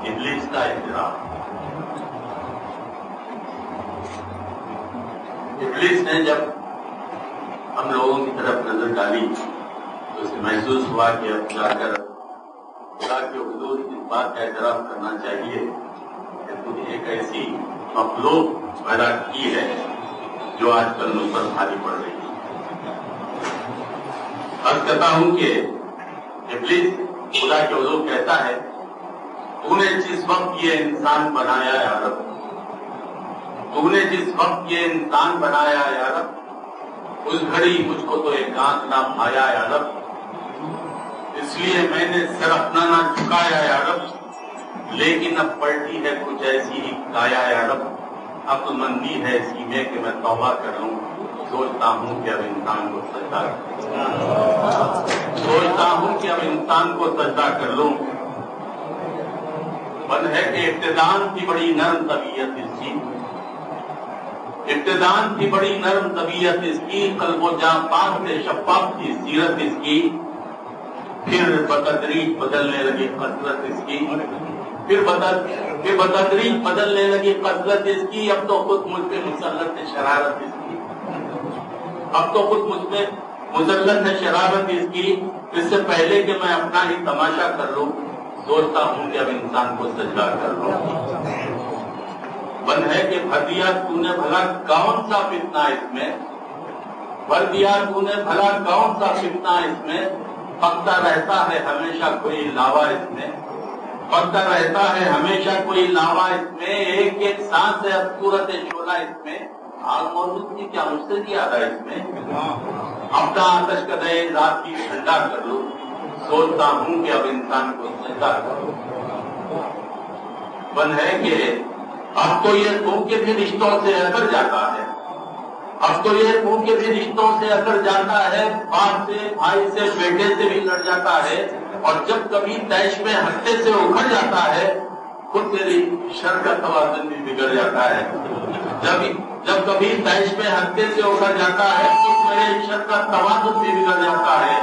ابلیس کا اعتراف. ابلیس نے جب ہم لوگوں کی طرف نظر ڈالی تو اسے محسوس ہوا کہ اب جا کر خدا کے حضور اس بات کا اعتراف کرنا چاہیے کہ تو نے ایک ایسی مخلوق پیدا کی ہے جو آج کل مجھ پر بھاری پڑ رہی ہے. عرض کرتا ہوں کہ ابلیس خدا کے حضور کہتا ہے تو نے جس وقت یہ انسان بنایا یا رب, تو نے جس وقت یہ انسان بنایا یا رب, اس گھڑی مجھ کو تو ایک آنکھ نہ بھایا یا رب, اس لیے میں نے سر اپنا نہ جھکایا یا رب, لیکن اب پلٹی ہے کچھ ایسی ہی کایا یا رب, اب تو مندی ہے اسی میں کہ میں توبہ کر لوں, سوچتا ہوں کہ اب انسان کو سجدہ سوچتا ہوں کہ اب انسان کو سجدہ کر لوں. بن ہے کہ ابتدان کی بڑی نرم طبیعت اس کی, ابتدان کی بڑی نرم طبیعت اس کی, قلب و جاں پاک سے شفاف کی سیرت اس کی, پھر بتدریج بدلنے لگی قدرت اس کی, پھر بتدریج بدلنے لگی قدرت اس کی. اب تو خود مجھ پہ مسلط ہے شرارت اس کی, اب تو خود مجھ پہ مسلط ہے شرارت اس کی. اس سے پہلے کہ میں اپنا ہی تماشا کر لوں, سوچتا ہوں کہ اب انسان کو سجدہ کر لوں. بن ہے کہ بھر دیا تو نے بھلا کون سا فتنہ اس میں, بھر دیا تو نے بھلا کون سا فتنہ اس میں, پکتا رہتا ہے ہمیشہ کوئی لاوا اس میں, پکتا رہتا ہے ہمیشہ کوئی لاوا اس میں, ایک ایک سانس ہے اب صورت شعلہ اس میں, آگ موجود کی کیا مجھ سے زیادہ اس میں, اپنا آتش کدے رات کی ٹھنڈا کر لوں, سوچتا ہوں کہ اب انسان کو سجدہ کرو. بن ہے کہ اب تو یہ تم کے بھی رشتوں سے اکڑ جاتا ہے, اب تو یہ تم کے بھی رشتوں سے اکڑ جاتا ہے, باپ سے بھائی سے بیٹے سے بھی لڑ جاتا ہے, اور جب کبھی تیش میں ہفتے سے اکھڑ جاتا ہے خود تیری شر کا توازن بھی بگڑ جاتا ہے. جب کبھی تیش میں ہفتے سے اکھڑ جاتا ہے خود میرے شر کا توازن بھی بگڑ جاتا ہے.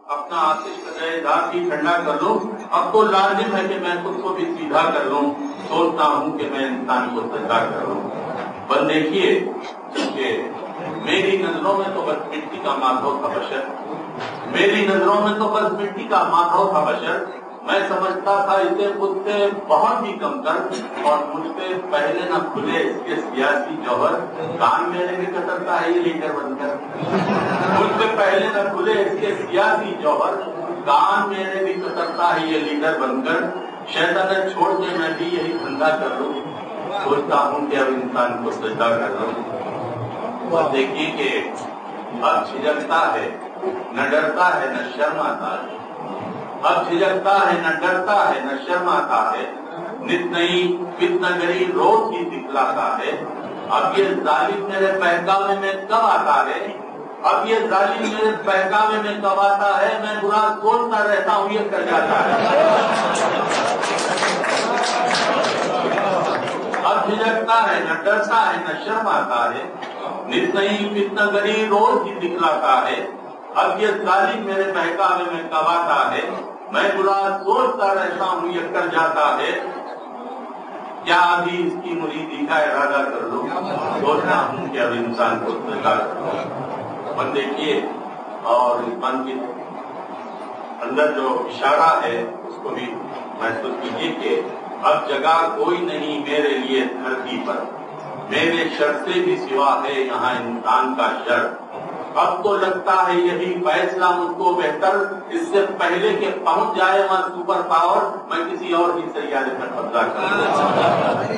اپنا آتش کدے رات کی ٹھنڈا کر لوں, اب تو لازم ہے کہ میں خود کو بھی سیدھا کر لوں, سوچتا ہوں کہ میں انسان کو سجدہ کر لوں. بس دیکھیے کہ میری نظروں میں تو بس مٹی کا مادھو تھا بشر, میری نظروں میں تو بس مٹی کا مادھو تھا بشر. میں سمجھتا تھا اسے خود سے بہت ہی کم کر, اور مجھ پہ پہلے نہ کھلے اس کے سیاسی جوہر, کان میرے بھی کترتا ہے یہ لیڈر بن کر, مجھ پہ پہلے نہ کھلے اس کے سیاسی جوہر, کان میرے بھی کترتا ہے یہ لیڈر بن کر. شیطان چھوڑ کے میں بھی یہی دھندا کر لوں, سوچتا ہوں کہ اب انسان کو سجدہ کر لوں. اور دیکھیے کہ اب جھجکتا ہے نہ ڈرتا ہے نہ شرم آتا ہے, اب جھجکتا ہے نہ ڈرتا ہے نہ شرم آتا ہے, نت نئی فتنہ گری روز ہی دکھلاتا ہے. اب یہ ظالم میرے بہکاوے میں کب آتا ہے, اب یہ ظالم میرے بہکاوے میں کب آتا ہے, میں برا سوچتا رہتا ہوں یہ کر جاتا ہے. اب جھجکتا ہے نہ ڈرتا ہے نہ شرم آتا ہے, نت نئی فتنہ گری روز ہی دکھلاتا ہے. اب یہ ظالم میرے بہکاوے میں کب آتا ہے, میں برا سوچتا رہتا ہوں یہ کر جاتا ہے. کیا ابھی اس کی مریدی کا ارادہ کر لوں, سوچتا ہوں کہ اب انسان کو سجدہ کر لوں. پر دیکھیے اور اس من کے اندر جو اشارہ ہے اس کو بھی محسوس کیجیے کہ اب جگہ کوئی نہیں میرے لیے دھرتی پر, میرے شر سے بھی سوا ہے یہاں انسان کا شر. اب تو لگتا ہے یہی فیصلہ مجھ کو بہتر, اس سے پہلے کہ پہنچ جائے وہاں سپر پاور, میں کسی اور ہی سیارے پہ قبضہ کر لوں,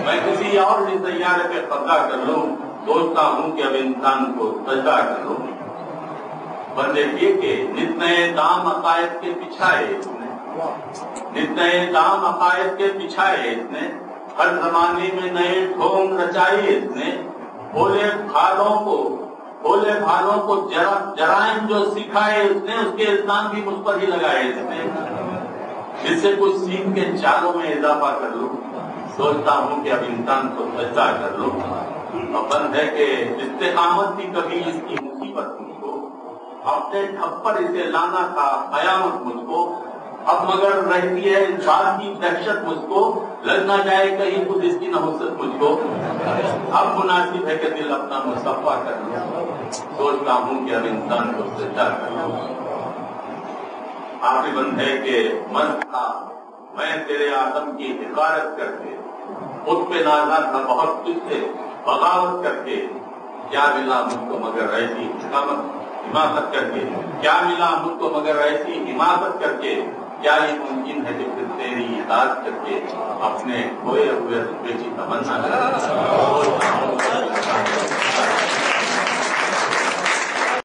میں کسی اور ہی سیارے پہ قبضہ کر لوں. سوچتا ہوں کہ اب انسان کو سجدہ کر لوں. بس دیکھیے کہ نت نئے دام عقائد کے بچھائے اس نے, نت نئے دام عقائد کے بچھائے اس نے, ہر زمانے میں نئے ڈھونگ رچائے اس نے. بھولے بھالوں کو جرائم جو سکھائے اس نے, اس کے الزام بھی مجھ پر ہی لگائے اس نے. اس سے کچھ سیکھ کے چالوں میں اضافہ کر لوں, سوچتا ہوں کہ اب انسان کو سجدہ کر لوں. اور بند ہے کہ استقامت بھی کبھی اس کی مصیبت مجھ کو, اپنے ٹھپر اسے لانا تھا قیامت مجھ کو. اب مگر رہتی ہے اس بات کی دہشت مجھ کو، لگ نہ جائے کہیں خود اس کی نحوست مجھ کو، اب مناسب ہے کہ دل اپنا مصفا کر لوں، سوچتا ہوں کہ اب انسان کو سجدہ کر لوں۔ آخری بند ہے کہ من تھا میں تیرے آدم کی حقارت کر کے، خود پہ نازا تھا بہت کچھ سے بغاوت کر کے، کیا ملا مجھ کو مگر ایسی حماقت کر کے، کیا ملا مجھ کو مگر ایسی حماقت کر کے، کیا یہ ممکن ہے کہ پھر تیری اطاعت کر کے اپنے کھوئے ہوئے رتبے کی تمنا کرے۔